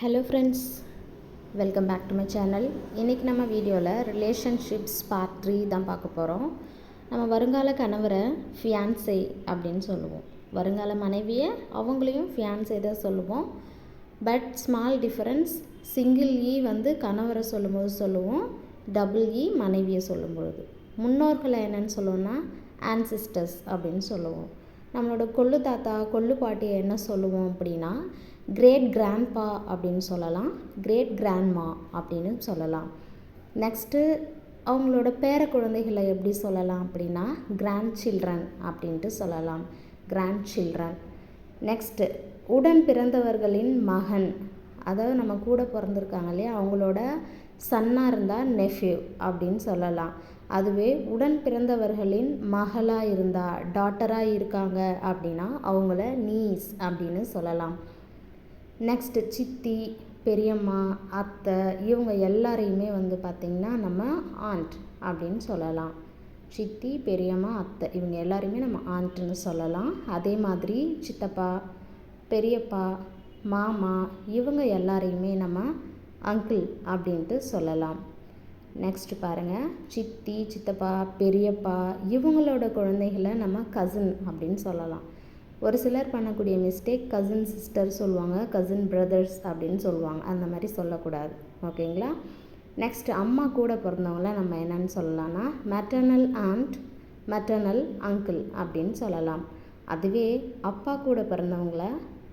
Hello friends, welcome back to my channel. இன்றைக்கி நம்ம வீடியோவில் ரிலேஷன்ஷிப்ஸ் பார்ட் 3 தான் பார்க்க போகிறோம். நம்ம வருங்கால கணவரை ஃபியான்சே அப்படின்னு சொல்லுவோம். வருங்கால மனைவியை அவங்களையும் ஃபியான்சே தான் சொல்லுவோம். பட் ஸ்மால் டிஃபரன்ஸ், சிங்கிள் வந்து கணவரை சொல்லும்போது சொல்லுவோம், டபுள் மனைவியை சொல்லும்பொழுது. முன்னோர்களை என்னென்னு சொல்லுவோம்னா ஆன்சிஸ்டர்ஸ் அப்படின்னு சொல்லுவோம். நம்மளோட கொள்ளு தாத்தா கொள்ளு பாட்டியை என்ன சொல்லுவோம் அப்படின்னா கிரேட் கிராண்ட்பா அப்படின்னு சொல்லலாம், கிரேட் கிராண்ட்மா அப்படின்னு சொல்லலாம். நெக்ஸ்ட்டு அவங்களோட பேர குழந்தைகளை எப்படி சொல்லலாம் அப்படின்னா கிராண்ட் சில்ட்ரன் அப்படின்ட்டு சொல்லலாம், கிராண்ட் சில்ட்ரன். நெக்ஸ்ட்டு உடன் பிறந்தவர்களின் மகன், அதாவது நம்ம கூட பிறந்திருக்காங்க இல்லையா, அவங்களோட சன்னாக இருந்தால் நெஃப்யூ அப்படின்னு சொல்லலாம். அதுவே உடன் பிறந்தவர்களின் மகளாக இருந்தால், டாட்டராக இருக்காங்க அப்படின்னா அவங்கள நீஸ் அப்படின்னு சொல்லலாம். நெக்ஸ்ட்டு சித்தி, பெரியம்மா, அத்தை இவங்க எல்லாரையுமே பார்த்திங்கன்னா நம்ம ஆண்ட் அப்படின்னு சொல்லலாம். சித்தி, பெரியம்மா, அத்தை இவங்க எல்லாரையுமே நம்ம ஆண்ட்டுன்னு சொல்லலாம். அதே மாதிரி சித்தப்பா, பெரியப்பா, மாமா இவங்க எல்லாரையுமே நம்ம அங்கிள் அப்படின்ட்டு சொல்லலாம். நெக்ஸ்ட் பாருங்கள், சித்தி, சித்தப்பா, பெரியப்பா இவங்களோட குழந்தைகளை நம்ம கசின் அப்படின்னு சொல்லலாம். ஒரு சிலர் பண்ணக்கூடிய மிஸ்டேக் கசின் சிஸ்டர் சொல்லுவாங்க, கசின் பிரதர்ஸ் அப்படின்னு சொல்லுவாங்க. அந்த மாதிரி சொல்லக்கூடாது, ஓகேங்களா. நெக்ஸ்ட் அம்மா கூட பிறந்தவங்கள நம்ம என்னென்னு சொல்லலாம்னா மெட்டர்னல் ஆண்ட், மெட்டர்னல் அங்கிள் அப்படின்னு சொல்லலாம். அதுவே அப்பா கூட பிறந்தவங்கள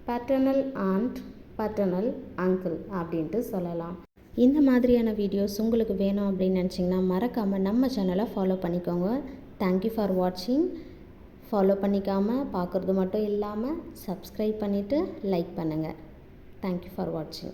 பேட்டர்னல் ஆண்ட், பேட்டர்னல் அங்கிள் அப்படின்ட்டு சொல்லலாம். இந்த மாதிரியான வீடியோஸ் உங்களுக்கு வேணும் அப்படின்னு நினச்சிங்கன்னா மறக்காமல் நம்ம சேனலை ஃபாலோ பண்ணிக்கோங்க. தேங்க்யூ ஃபார் வாட்சிங். ஃபாலோ பண்ணிக்காமல் பார்க்குறது மட்டும் இல்லாமல் சப்ஸ்கிரைப் பண்ணிவிட்டு லைக் பண்ணுங்கள். தேங்க்யூ ஃபார் வாட்சிங்.